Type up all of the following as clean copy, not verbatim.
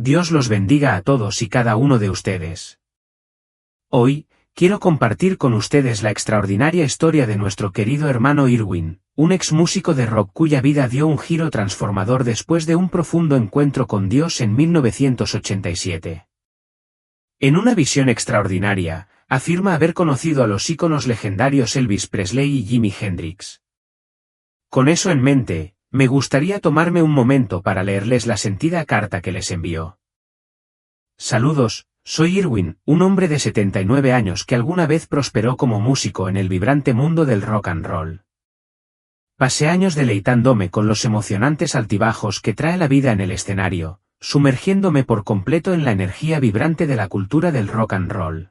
Dios los bendiga a todos y cada uno de ustedes. Hoy, quiero compartir con ustedes la extraordinaria historia de nuestro querido hermano Irwin, un ex músico de rock cuya vida dio un giro transformador después de un profundo encuentro con Dios en 1987. En una visión extraordinaria, afirma haber conocido a los íconos legendarios Elvis Presley y Jimi Hendrix. Con eso en mente, me gustaría tomarme un momento para leerles la sentida carta que les envió. Saludos, soy Irwin, un hombre de 79 años que alguna vez prosperó como músico en el vibrante mundo del rock and roll. Pasé años deleitándome con los emocionantes altibajos que trae la vida en el escenario, sumergiéndome por completo en la energía vibrante de la cultura del rock and roll.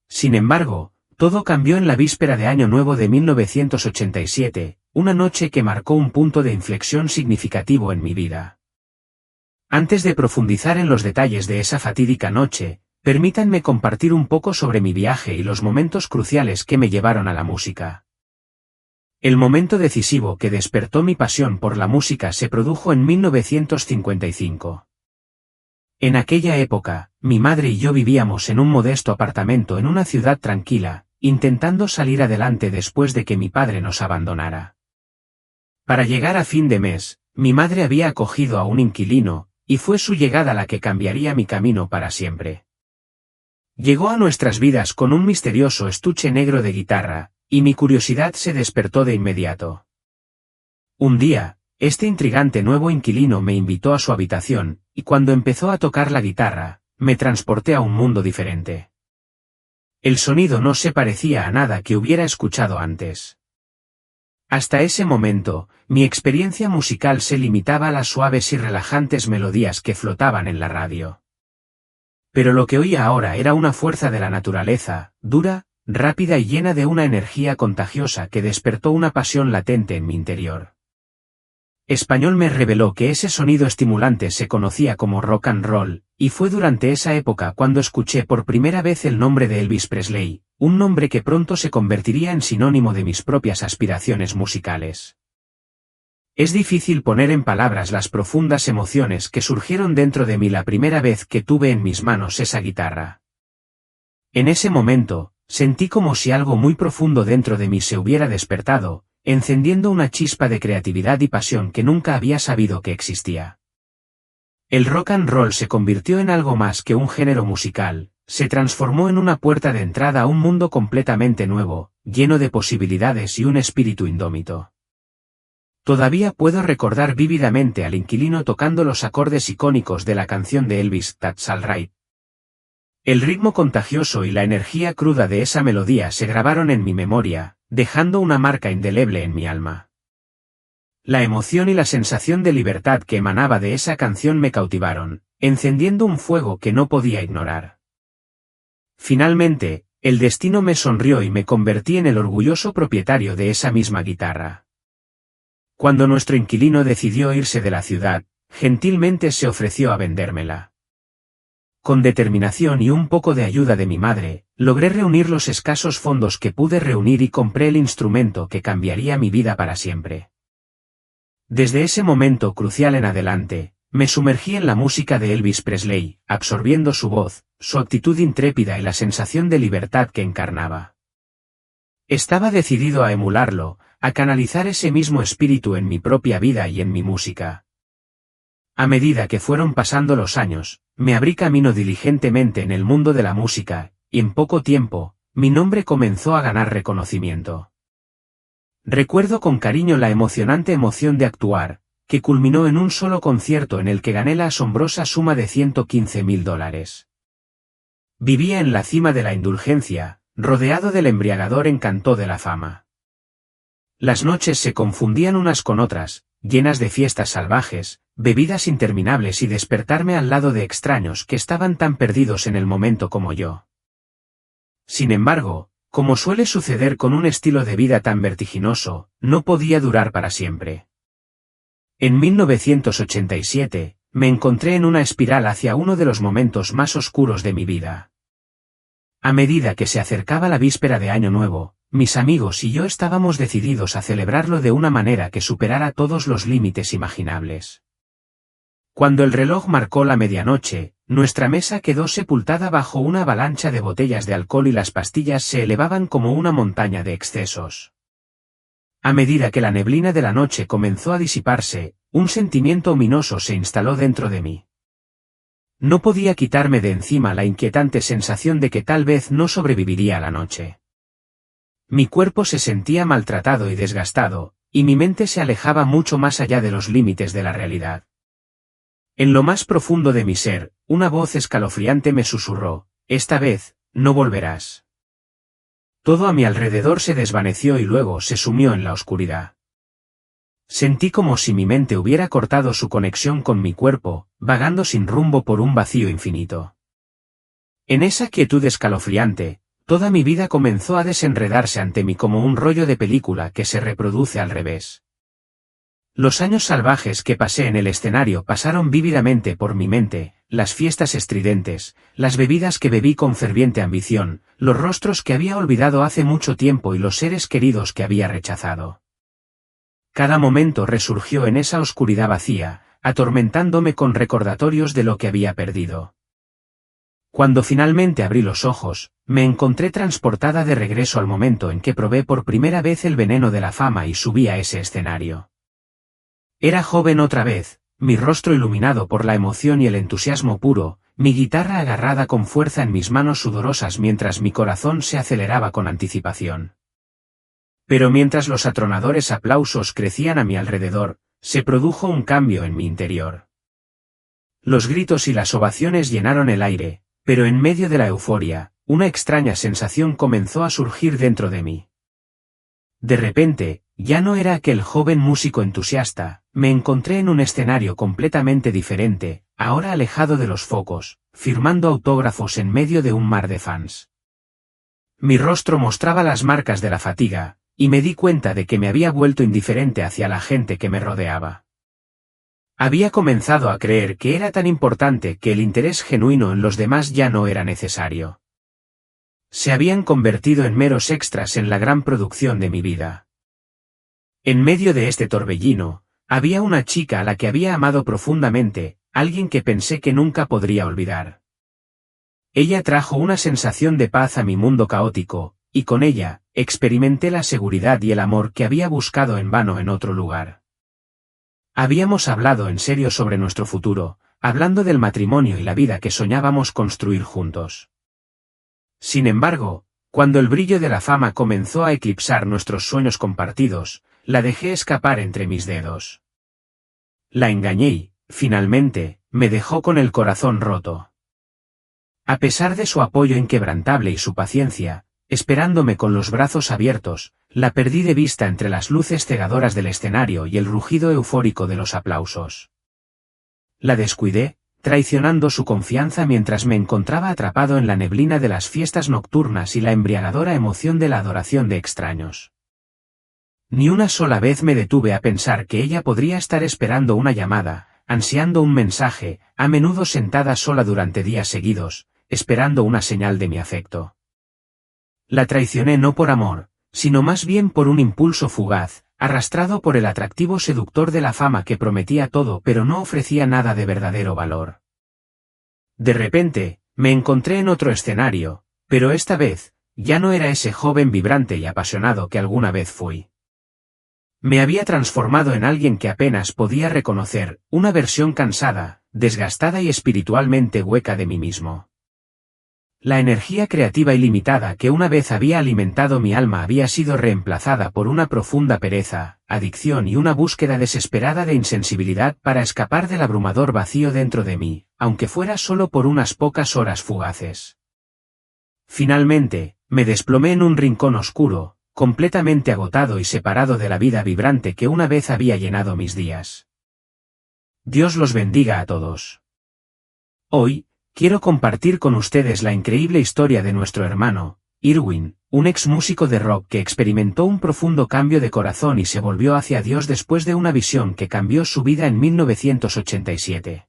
Sin embargo, todo cambió en la víspera de Año Nuevo de 1987, una noche que marcó un punto de inflexión significativo en mi vida. Antes de profundizar en los detalles de esa fatídica noche, permítanme compartir un poco sobre mi viaje y los momentos cruciales que me llevaron a la música. El momento decisivo que despertó mi pasión por la música se produjo en 1955. En aquella época, mi madre y yo vivíamos en un modesto apartamento en una ciudad tranquila, intentando salir adelante después de que mi padre nos abandonara. Para llegar a fin de mes, mi madre había acogido a un inquilino, y fue su llegada la que cambiaría mi camino para siempre. Llegó a nuestras vidas con un misterioso estuche negro de guitarra, y mi curiosidad se despertó de inmediato. Un día, este intrigante nuevo inquilino me invitó a su habitación, y cuando empezó a tocar la guitarra, me transporté a un mundo diferente. El sonido no se parecía a nada que hubiera escuchado antes. Hasta ese momento, mi experiencia musical se limitaba a las suaves y relajantes melodías que flotaban en la radio. Pero lo que oía ahora era una fuerza de la naturaleza, dura, rápida y llena de una energía contagiosa que despertó una pasión latente en mi interior. Español me reveló que ese sonido estimulante se conocía como rock and roll, y fue durante esa época cuando escuché por primera vez el nombre de Elvis Presley, un nombre que pronto se convertiría en sinónimo de mis propias aspiraciones musicales. Es difícil poner en palabras las profundas emociones que surgieron dentro de mí la primera vez que tuve en mis manos esa guitarra. En ese momento, sentí como si algo muy profundo dentro de mí se hubiera despertado, encendiendo una chispa de creatividad y pasión que nunca había sabido que existía. El rock and roll se convirtió en algo más que un género musical, se transformó en una puerta de entrada a un mundo completamente nuevo, lleno de posibilidades y un espíritu indómito. Todavía puedo recordar vívidamente al inquilino tocando los acordes icónicos de la canción de Elvis, That's All Right. El ritmo contagioso y la energía cruda de esa melodía se grabaron en mi memoria, dejando una marca indeleble en mi alma. La emoción y la sensación de libertad que emanaba de esa canción me cautivaron, encendiendo un fuego que no podía ignorar. Finalmente, el destino me sonrió y me convertí en el orgulloso propietario de esa misma guitarra. Cuando nuestro inquilino decidió irse de la ciudad, gentilmente se ofreció a vendérmela. Con determinación y un poco de ayuda de mi madre, logré reunir los escasos fondos que pude reunir y compré el instrumento que cambiaría mi vida para siempre. Desde ese momento crucial en adelante, me sumergí en la música de Elvis Presley, absorbiendo su voz, su actitud intrépida y la sensación de libertad que encarnaba. Estaba decidido a emularlo, a canalizar ese mismo espíritu en mi propia vida y en mi música. A medida que fueron pasando los años, me abrí camino diligentemente en el mundo de la música, y en poco tiempo, mi nombre comenzó a ganar reconocimiento. Recuerdo con cariño la emocionante emoción de actuar, que culminó en un solo concierto en el que gané la asombrosa suma de $115,000. Vivía en la cima de la indulgencia, rodeado del embriagador encanto de la fama. Las noches se confundían unas con otras, llenas de fiestas salvajes, bebidas interminables y despertarme al lado de extraños que estaban tan perdidos en el momento como yo. Sin embargo, como suele suceder con un estilo de vida tan vertiginoso, no podía durar para siempre. En 1987, me encontré en una espiral hacia uno de los momentos más oscuros de mi vida. A medida que se acercaba la víspera de Año Nuevo, mis amigos y yo estábamos decididos a celebrarlo de una manera que superara todos los límites imaginables. Cuando el reloj marcó la medianoche, nuestra mesa quedó sepultada bajo una avalancha de botellas de alcohol y las pastillas se elevaban como una montaña de excesos. A medida que la neblina de la noche comenzó a disiparse, un sentimiento ominoso se instaló dentro de mí. No podía quitarme de encima la inquietante sensación de que tal vez no sobreviviría a la noche. Mi cuerpo se sentía maltratado y desgastado, y mi mente se alejaba mucho más allá de los límites de la realidad. En lo más profundo de mi ser, una voz escalofriante me susurró: esta vez, no volverás. Todo a mi alrededor se desvaneció y luego se sumió en la oscuridad. Sentí como si mi mente hubiera cortado su conexión con mi cuerpo, vagando sin rumbo por un vacío infinito. En esa quietud escalofriante, toda mi vida comenzó a desenredarse ante mí como un rollo de película que se reproduce al revés. Los años salvajes que pasé en el escenario pasaron vívidamente por mi mente, las fiestas estridentes, las bebidas que bebí con ferviente ambición, los rostros que había olvidado hace mucho tiempo y los seres queridos que había rechazado. Cada momento resurgió en esa oscuridad vacía, atormentándome con recordatorios de lo que había perdido. Cuando finalmente abrí los ojos, me encontré transportada de regreso al momento en que probé por primera vez el veneno de la fama y subí a ese escenario. Era joven otra vez, mi rostro iluminado por la emoción y el entusiasmo puro, mi guitarra agarrada con fuerza en mis manos sudorosas mientras mi corazón se aceleraba con anticipación. Pero mientras los atronadores aplausos crecían a mi alrededor, se produjo un cambio en mi interior. Los gritos y las ovaciones llenaron el aire, pero en medio de la euforia, una extraña sensación comenzó a surgir dentro de mí. De repente, ya no era aquel joven músico entusiasta, me encontré en un escenario completamente diferente, ahora alejado de los focos, firmando autógrafos en medio de un mar de fans. Mi rostro mostraba las marcas de la fatiga, y me di cuenta de que me había vuelto indiferente hacia la gente que me rodeaba. Había comenzado a creer que era tan importante que el interés genuino en los demás ya no era necesario. Se habían convertido en meros extras en la gran producción de mi vida. En medio de este torbellino, había una chica a la que había amado profundamente, alguien que pensé que nunca podría olvidar. Ella trajo una sensación de paz a mi mundo caótico, y con ella, experimenté la seguridad y el amor que había buscado en vano en otro lugar. Habíamos hablado en serio sobre nuestro futuro, hablando del matrimonio y la vida que soñábamos construir juntos. Sin embargo, cuando el brillo de la fama comenzó a eclipsar nuestros sueños compartidos, la dejé escapar entre mis dedos. La engañé y, finalmente, me dejó con el corazón roto. A pesar de su apoyo inquebrantable y su paciencia, esperándome con los brazos abiertos, la perdí de vista entre las luces cegadoras del escenario y el rugido eufórico de los aplausos. La descuidé, traicionando su confianza mientras me encontraba atrapado en la neblina de las fiestas nocturnas y la embriagadora emoción de la adoración de extraños. Ni una sola vez me detuve a pensar que ella podría estar esperando una llamada, ansiando un mensaje, a menudo sentada sola durante días seguidos, esperando una señal de mi afecto. La traicioné no por amor, sino más bien por un impulso fugaz, arrastrado por el atractivo seductor de la fama que prometía todo pero no ofrecía nada de verdadero valor. De repente, me encontré en otro escenario, pero esta vez, ya no era ese joven vibrante y apasionado que alguna vez fui. Me había transformado en alguien que apenas podía reconocer, una versión cansada, desgastada y espiritualmente hueca de mí mismo. La energía creativa ilimitada que una vez había alimentado mi alma había sido reemplazada por una profunda pereza, adicción y una búsqueda desesperada de insensibilidad para escapar del abrumador vacío dentro de mí, aunque fuera solo por unas pocas horas fugaces. Finalmente, me desplomé en un rincón oscuro, completamente agotado y separado de la vida vibrante que una vez había llenado mis días. Dios los bendiga a todos. Hoy, quiero compartir con ustedes la increíble historia de nuestro hermano, Irwin, un ex músico de rock que experimentó un profundo cambio de corazón y se volvió hacia Dios después de una visión que cambió su vida en 1987.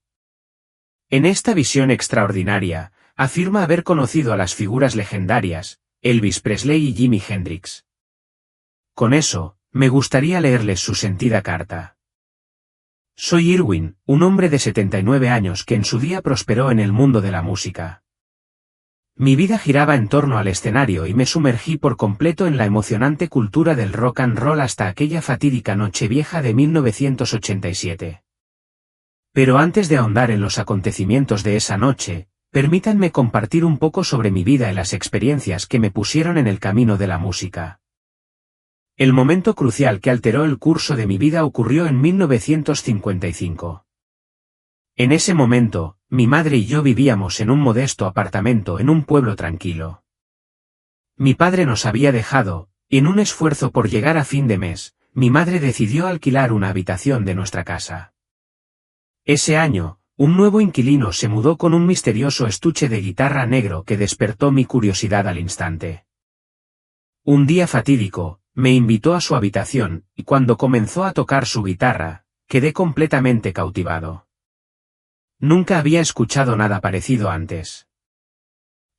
En esta visión extraordinaria, afirma haber conocido a las figuras legendarias, Elvis Presley y Jimi Hendrix. Con eso, me gustaría leerles su sentida carta. Soy Irwin, un hombre de 79 años que en su día prosperó en el mundo de la música. Mi vida giraba en torno al escenario y me sumergí por completo en la emocionante cultura del rock and roll hasta aquella fatídica Nochevieja de 1987. Pero antes de ahondar en los acontecimientos de esa noche, permítanme compartir un poco sobre mi vida y las experiencias que me pusieron en el camino de la música. El momento crucial que alteró el curso de mi vida ocurrió en 1955. En ese momento, mi madre y yo vivíamos en un modesto apartamento en un pueblo tranquilo. Mi padre nos había dejado, y en un esfuerzo por llegar a fin de mes, mi madre decidió alquilar una habitación de nuestra casa. Ese año, un nuevo inquilino se mudó con un misterioso estuche de guitarra negro que despertó mi curiosidad al instante. Un día fatídico, me invitó a su habitación, y cuando comenzó a tocar su guitarra, quedé completamente cautivado. Nunca había escuchado nada parecido antes.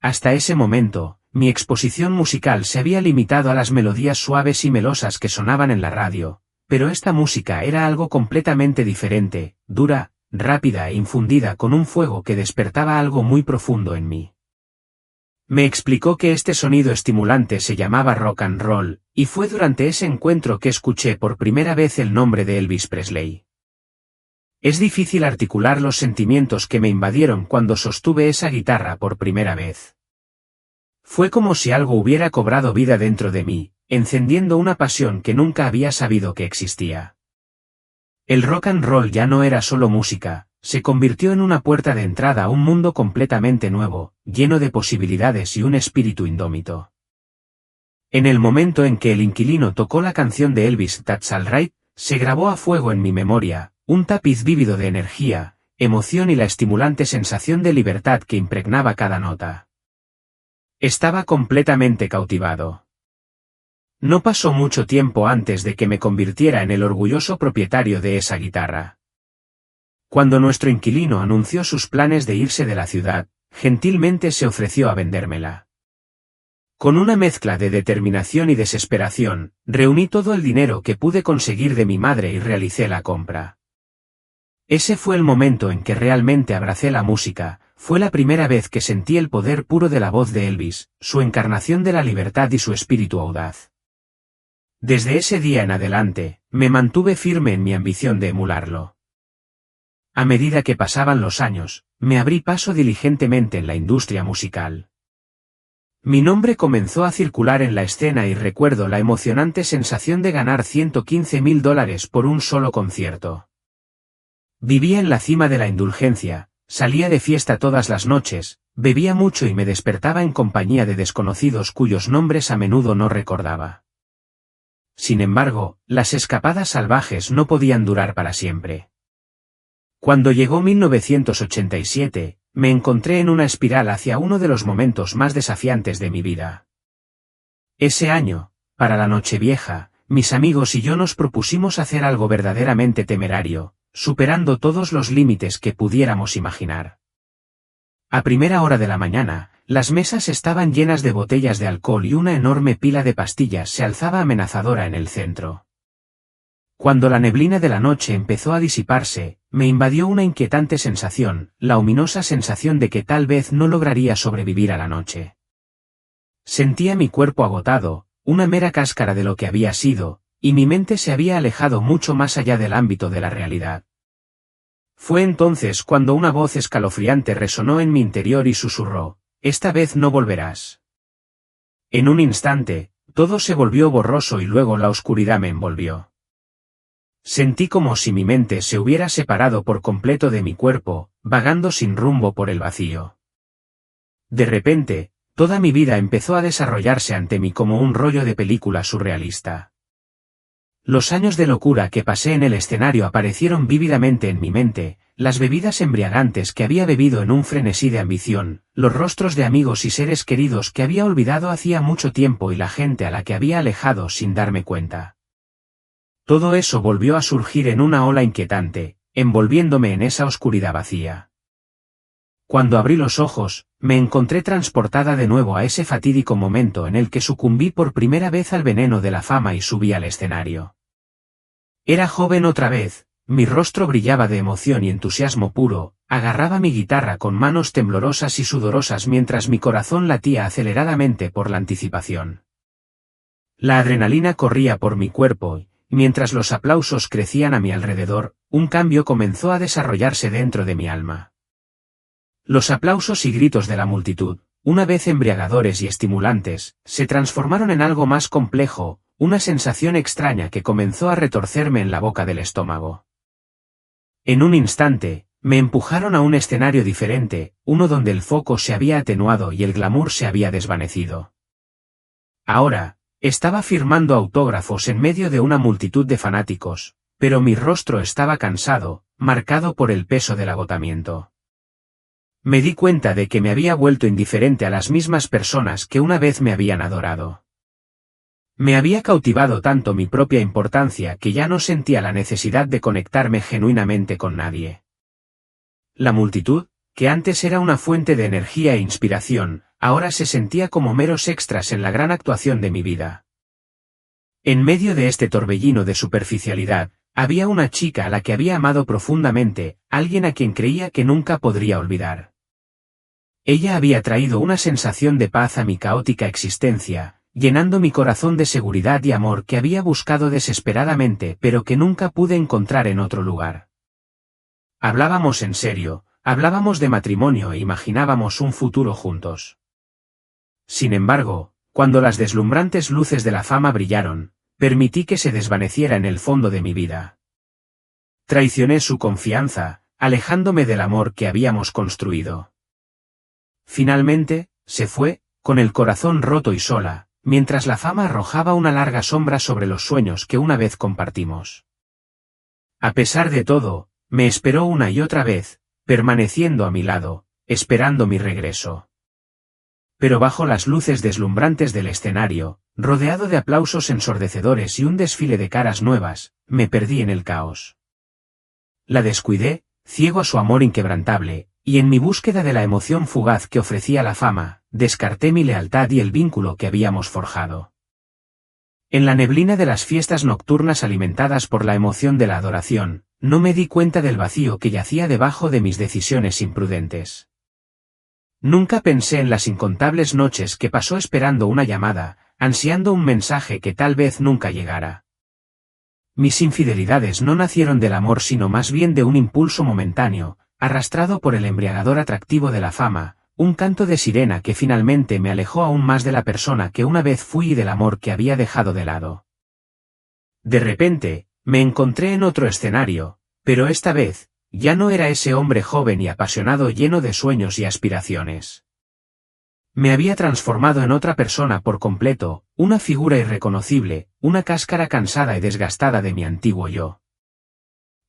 Hasta ese momento, mi exposición musical se había limitado a las melodías suaves y melosas que sonaban en la radio, pero esta música era algo completamente diferente, dura, rápida e infundida con un fuego que despertaba algo muy profundo en mí. Me explicó que este sonido estimulante se llamaba rock and roll, y fue durante ese encuentro que escuché por primera vez el nombre de Elvis Presley. Es difícil articular los sentimientos que me invadieron cuando sostuve esa guitarra por primera vez. Fue como si algo hubiera cobrado vida dentro de mí, encendiendo una pasión que nunca había sabido que existía. El rock and roll ya no era solo música, se convirtió en una puerta de entrada a un mundo completamente nuevo, lleno de posibilidades y un espíritu indómito. En el momento en que el inquilino tocó la canción de Elvis That's All Right, se grabó a fuego en mi memoria, un tapiz vívido de energía, emoción y la estimulante sensación de libertad que impregnaba cada nota. Estaba completamente cautivado. No pasó mucho tiempo antes de que me convirtiera en el orgulloso propietario de esa guitarra. Cuando nuestro inquilino anunció sus planes de irse de la ciudad, gentilmente se ofreció a vendérmela. Con una mezcla de determinación y desesperación, reuní todo el dinero que pude conseguir de mi madre y realicé la compra. Ese fue el momento en que realmente abracé la música, fue la primera vez que sentí el poder puro de la voz de Elvis, su encarnación de la libertad y su espíritu audaz. Desde ese día en adelante, me mantuve firme en mi ambición de emularlo. A medida que pasaban los años, me abrí paso diligentemente en la industria musical. Mi nombre comenzó a circular en la escena y recuerdo la emocionante sensación de ganar $115,000 por un solo concierto. Vivía en la cima de la indulgencia, salía de fiesta todas las noches, bebía mucho y me despertaba en compañía de desconocidos cuyos nombres a menudo no recordaba. Sin embargo, las escapadas salvajes no podían durar para siempre. Cuando llegó 1987, me encontré en una espiral hacia uno de los momentos más desafiantes de mi vida. Ese año, para la Nochevieja, mis amigos y yo nos propusimos hacer algo verdaderamente temerario, superando todos los límites que pudiéramos imaginar. A primera hora de la mañana, las mesas estaban llenas de botellas de alcohol y una enorme pila de pastillas se alzaba amenazadora en el centro. Cuando la neblina de la noche empezó a disiparse, me invadió una inquietante sensación, la ominosa sensación de que tal vez no lograría sobrevivir a la noche. Sentía mi cuerpo agotado, una mera cáscara de lo que había sido, y mi mente se había alejado mucho más allá del ámbito de la realidad. Fue entonces cuando una voz escalofriante resonó en mi interior y susurró, «Esta vez no volverás». En un instante, todo se volvió borroso y luego la oscuridad me envolvió. Sentí como si mi mente se hubiera separado por completo de mi cuerpo, vagando sin rumbo por el vacío. De repente, toda mi vida empezó a desarrollarse ante mí como un rollo de película surrealista. Los años de locura que pasé en el escenario aparecieron vívidamente en mi mente, las bebidas embriagantes que había bebido en un frenesí de ambición, los rostros de amigos y seres queridos que había olvidado hacía mucho tiempo y la gente a la que había alejado sin darme cuenta. Todo eso volvió a surgir en una ola inquietante, envolviéndome en esa oscuridad vacía. Cuando abrí los ojos, me encontré transportada de nuevo a ese fatídico momento en el que sucumbí por primera vez al veneno de la fama y subí al escenario. Era joven otra vez, mi rostro brillaba de emoción y entusiasmo puro, agarraba mi guitarra con manos temblorosas y sudorosas mientras mi corazón latía aceleradamente por la anticipación. La adrenalina corría por mi cuerpo, y, mientras los aplausos crecían a mi alrededor, un cambio comenzó a desarrollarse dentro de mi alma. Los aplausos y gritos de la multitud, una vez embriagadores y estimulantes, se transformaron en algo más complejo, una sensación extraña que comenzó a retorcerme en la boca del estómago. En un instante, me empujaron a un escenario diferente, uno donde el foco se había atenuado y el glamour se había desvanecido. Ahora, estaba firmando autógrafos en medio de una multitud de fanáticos, pero mi rostro estaba cansado, marcado por el peso del agotamiento. Me di cuenta de que me había vuelto indiferente a las mismas personas que una vez me habían adorado. Me había cautivado tanto mi propia importancia que ya no sentía la necesidad de conectarme genuinamente con nadie. La multitud, que antes era una fuente de energía e inspiración, ahora se sentía como meros extras en la gran actuación de mi vida. En medio de este torbellino de superficialidad, había una chica a la que había amado profundamente, alguien a quien creía que nunca podría olvidar. Ella había traído una sensación de paz a mi caótica existencia, llenando mi corazón de seguridad y amor que había buscado desesperadamente pero que nunca pude encontrar en otro lugar. Hablábamos en serio, hablábamos de matrimonio e imaginábamos un futuro juntos. Sin embargo, cuando las deslumbrantes luces de la fama brillaron, permití que se desvaneciera en el fondo de mi vida. Traicioné su confianza, alejándome del amor que habíamos construido. Finalmente, se fue, con el corazón roto y sola, mientras la fama arrojaba una larga sombra sobre los sueños que una vez compartimos. A pesar de todo, me esperó una y otra vez, permaneciendo a mi lado, esperando mi regreso. Pero bajo las luces deslumbrantes del escenario, rodeado de aplausos ensordecedores y un desfile de caras nuevas, me perdí en el caos. La descuidé, ciego a su amor inquebrantable, y en mi búsqueda de la emoción fugaz que ofrecía la fama, descarté mi lealtad y el vínculo que habíamos forjado. En la neblina de las fiestas nocturnas alimentadas por la emoción de la adoración, no me di cuenta del vacío que yacía debajo de mis decisiones imprudentes. Nunca pensé en las incontables noches que pasó esperando una llamada, ansiando un mensaje que tal vez nunca llegara. Mis infidelidades no nacieron del amor sino más bien de un impulso momentáneo, arrastrado por el embriagador atractivo de la fama, un canto de sirena que finalmente me alejó aún más de la persona que una vez fui y del amor que había dejado de lado. De repente, me encontré en otro escenario, pero esta vez, ya no era ese hombre joven y apasionado lleno de sueños y aspiraciones. Me había transformado en otra persona por completo, una figura irreconocible, una cáscara cansada y desgastada de mi antiguo yo.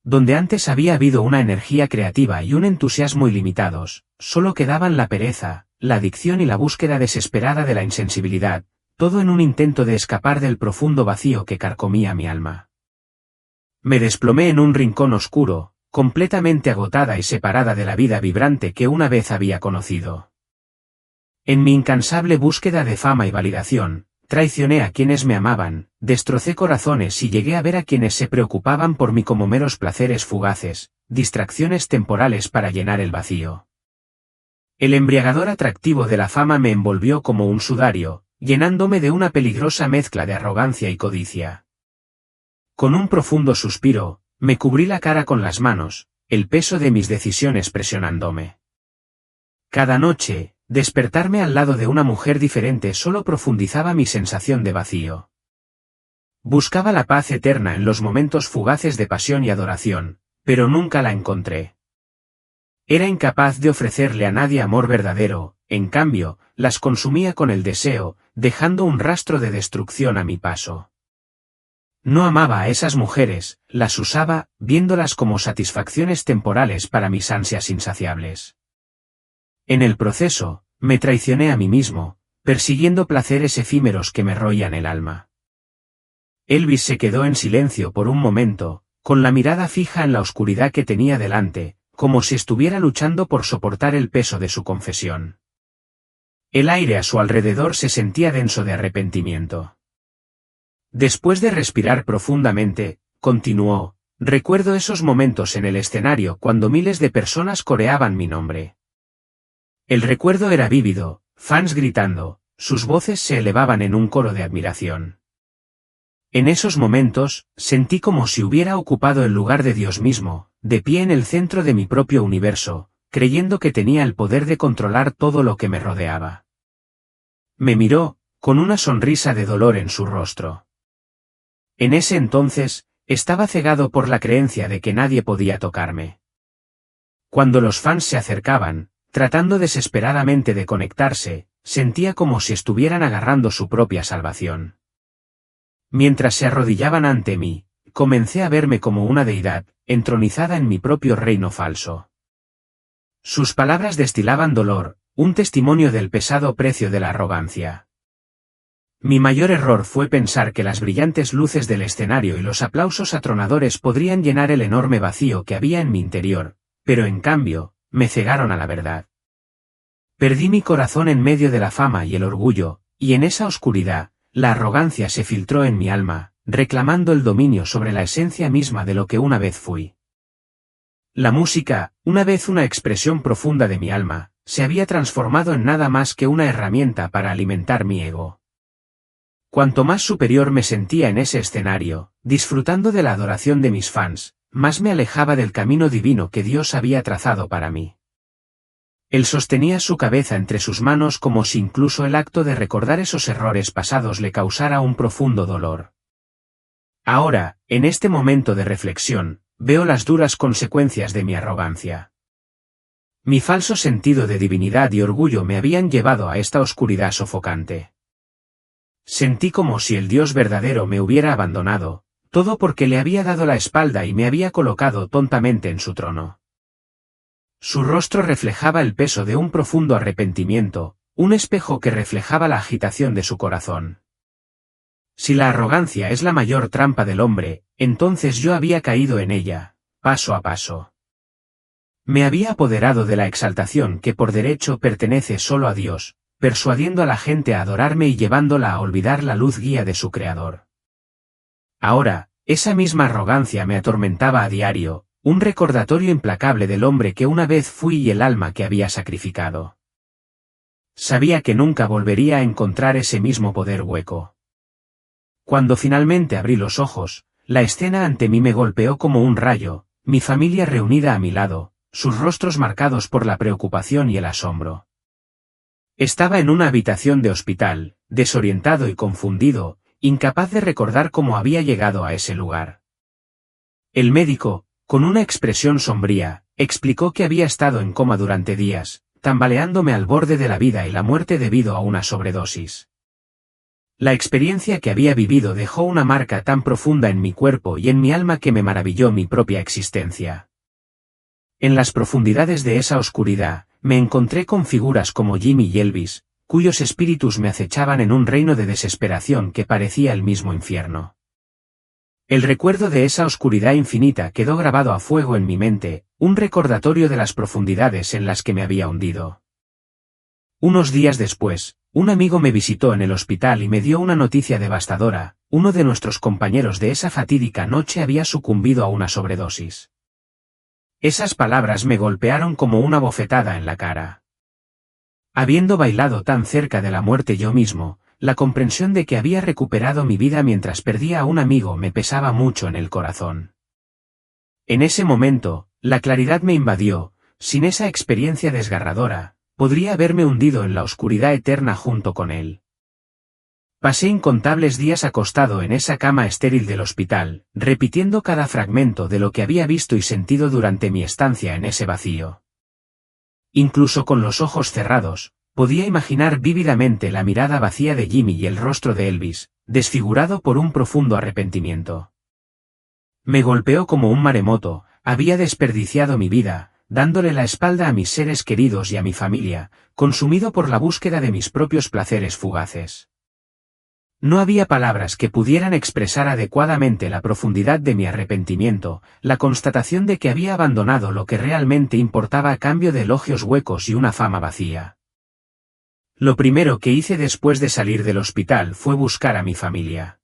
Donde antes había habido una energía creativa y un entusiasmo ilimitados, solo quedaban la pereza, la adicción y la búsqueda desesperada de la insensibilidad, todo en un intento de escapar del profundo vacío que carcomía mi alma. Me desplomé en un rincón oscuro, completamente agotada y separada de la vida vibrante que una vez había conocido. En mi incansable búsqueda de fama y validación, traicioné a quienes me amaban, destrocé corazones y llegué a ver a quienes se preocupaban por mí como meros placeres fugaces, distracciones temporales para llenar el vacío. El embriagador atractivo de la fama me envolvió como un sudario, llenándome de una peligrosa mezcla de arrogancia y codicia. Con un profundo suspiro, me cubrí la cara con las manos, el peso de mis decisiones presionándome. Cada noche, despertarme al lado de una mujer diferente solo profundizaba mi sensación de vacío. Buscaba la paz eterna en los momentos fugaces de pasión y adoración, pero nunca la encontré. Era incapaz de ofrecerle a nadie amor verdadero, en cambio, las consumía con el deseo, dejando un rastro de destrucción a mi paso. No amaba a esas mujeres, las usaba, viéndolas como satisfacciones temporales para mis ansias insaciables. En el proceso, me traicioné a mí mismo, persiguiendo placeres efímeros que me roían el alma. Elvis se quedó en silencio por un momento, con la mirada fija en la oscuridad que tenía delante, como si estuviera luchando por soportar el peso de su confesión. El aire a su alrededor se sentía denso de arrepentimiento. Después de respirar profundamente, continuó, Recuerdo esos momentos en el escenario cuando miles de personas coreaban mi nombre. El recuerdo era vívido, fans gritando, sus voces se elevaban en un coro de admiración. En esos momentos, sentí como si hubiera ocupado el lugar de Dios mismo, de pie en el centro de mi propio universo, creyendo que tenía el poder de controlar todo lo que me rodeaba. Me miró, con una sonrisa de dolor en su rostro. En ese entonces, estaba cegado por la creencia de que nadie podía tocarme. Cuando los fans se acercaban, tratando desesperadamente de conectarse, sentía como si estuvieran agarrando su propia salvación. Mientras se arrodillaban ante mí, comencé a verme como una deidad, entronizada en mi propio reino falso. Sus palabras destilaban dolor, un testimonio del pesado precio de la arrogancia. Mi mayor error fue pensar que las brillantes luces del escenario y los aplausos atronadores podrían llenar el enorme vacío que había en mi interior, pero en cambio, me cegaron a la verdad. Perdí mi corazón en medio de la fama y el orgullo, y en esa oscuridad, la arrogancia se filtró en mi alma, reclamando el dominio sobre la esencia misma de lo que una vez fui. La música, una vez una expresión profunda de mi alma, se había transformado en nada más que una herramienta para alimentar mi ego. Cuanto más superior me sentía en ese escenario, disfrutando de la adoración de mis fans, más me alejaba del camino divino que Dios había trazado para mí. Él sostenía su cabeza entre sus manos como si incluso el acto de recordar esos errores pasados le causara un profundo dolor. Ahora, en este momento de reflexión, veo las duras consecuencias de mi arrogancia. Mi falso sentido de divinidad y orgullo me habían llevado a esta oscuridad sofocante. Sentí como si el Dios verdadero me hubiera abandonado, todo porque le había dado la espalda y me había colocado tontamente en su trono. Su rostro reflejaba el peso de un profundo arrepentimiento, un espejo que reflejaba la agitación de su corazón. Si la arrogancia es la mayor trampa del hombre, entonces yo había caído en ella, paso a paso. Me había apoderado de la exaltación que por derecho pertenece solo a Dios, persuadiendo a la gente a adorarme y llevándola a olvidar la luz guía de su Creador. Ahora, esa misma arrogancia me atormentaba a diario, un recordatorio implacable del hombre que una vez fui y el alma que había sacrificado. Sabía que nunca volvería a encontrar ese mismo poder hueco. Cuando finalmente abrí los ojos, la escena ante mí me golpeó como un rayo, mi familia reunida a mi lado, sus rostros marcados por la preocupación y el asombro. Estaba en una habitación de hospital, desorientado y confundido, incapaz de recordar cómo había llegado a ese lugar. El médico, con una expresión sombría, explicó que había estado en coma durante días, tambaleándome al borde de la vida y la muerte debido a una sobredosis. La experiencia que había vivido dejó una marca tan profunda en mi cuerpo y en mi alma que me maravilló mi propia existencia. En las profundidades de esa oscuridad, me encontré con figuras como Jimmy y Elvis, cuyos espíritus me acechaban en un reino de desesperación que parecía el mismo infierno. El recuerdo de esa oscuridad infinita quedó grabado a fuego en mi mente, un recordatorio de las profundidades en las que me había hundido. Unos días después, un amigo me visitó en el hospital y me dio una noticia devastadora: uno de nuestros compañeros de esa fatídica noche había sucumbido a una sobredosis. Esas palabras me golpearon como una bofetada en la cara. Habiendo bailado tan cerca de la muerte yo mismo, la comprensión de que había recuperado mi vida mientras perdía a un amigo me pesaba mucho en el corazón. En ese momento, la claridad me invadió. Sin esa experiencia desgarradora, podría haberme hundido en la oscuridad eterna junto con él. Pasé incontables días acostado en esa cama estéril del hospital, repitiendo cada fragmento de lo que había visto y sentido durante mi estancia en ese vacío. Incluso con los ojos cerrados, podía imaginar vívidamente la mirada vacía de Jimmy y el rostro de Elvis, desfigurado por un profundo arrepentimiento. Me golpeó como un maremoto. Había desperdiciado mi vida, dándole la espalda a mis seres queridos y a mi familia, consumido por la búsqueda de mis propios placeres fugaces. No había palabras que pudieran expresar adecuadamente la profundidad de mi arrepentimiento, la constatación de que había abandonado lo que realmente importaba a cambio de elogios huecos y una fama vacía. Lo primero que hice después de salir del hospital fue buscar a mi familia.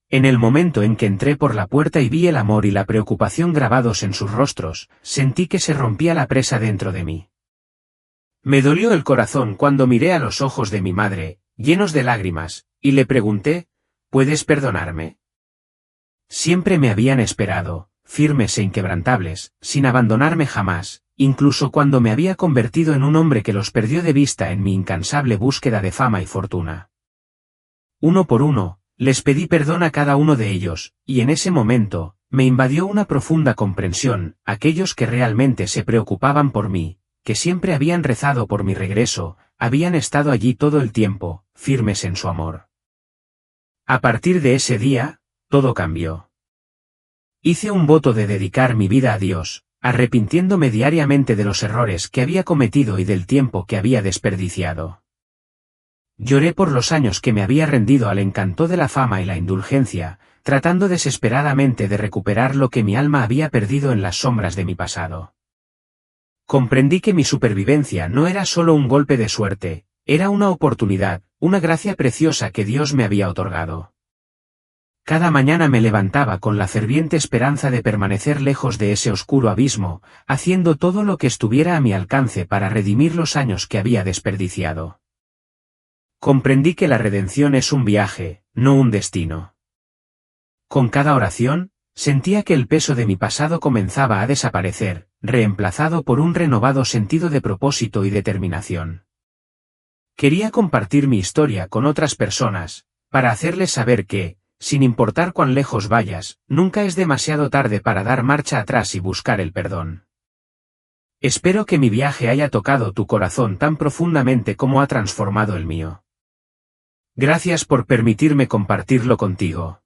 En el momento en que entré por la puerta y vi el amor y la preocupación grabados en sus rostros, sentí que se rompía la presa dentro de mí. Me dolió el corazón cuando miré a los ojos de mi madre, llenos de lágrimas, y le pregunté, ¿puedes perdonarme? Siempre me habían esperado, firmes e inquebrantables, sin abandonarme jamás, incluso cuando me había convertido en un hombre que los perdió de vista en mi incansable búsqueda de fama y fortuna. Uno por uno, les pedí perdón a cada uno de ellos, y en ese momento, me invadió una profunda comprensión, aquellos que realmente se preocupaban por mí, que siempre habían rezado por mi regreso, habían estado allí todo el tiempo, firmes en su amor. A partir de ese día, todo cambió. Hice un voto de dedicar mi vida a Dios, arrepintiéndome diariamente de los errores que había cometido y del tiempo que había desperdiciado. Lloré por los años que me había rendido al encanto de la fama y la indulgencia, tratando desesperadamente de recuperar lo que mi alma había perdido en las sombras de mi pasado. Comprendí que mi supervivencia no era solo un golpe de suerte, era una oportunidad, una gracia preciosa que Dios me había otorgado. Cada mañana me levantaba con la ferviente esperanza de permanecer lejos de ese oscuro abismo, haciendo todo lo que estuviera a mi alcance para redimir los años que había desperdiciado. Comprendí que la redención es un viaje, no un destino. Con cada oración, sentía que el peso de mi pasado comenzaba a desaparecer, reemplazado por un renovado sentido de propósito y determinación. Quería compartir mi historia con otras personas, para hacerles saber que, sin importar cuán lejos vayas, nunca es demasiado tarde para dar marcha atrás y buscar el perdón. Espero que mi viaje haya tocado tu corazón tan profundamente como ha transformado el mío. Gracias por permitirme compartirlo contigo.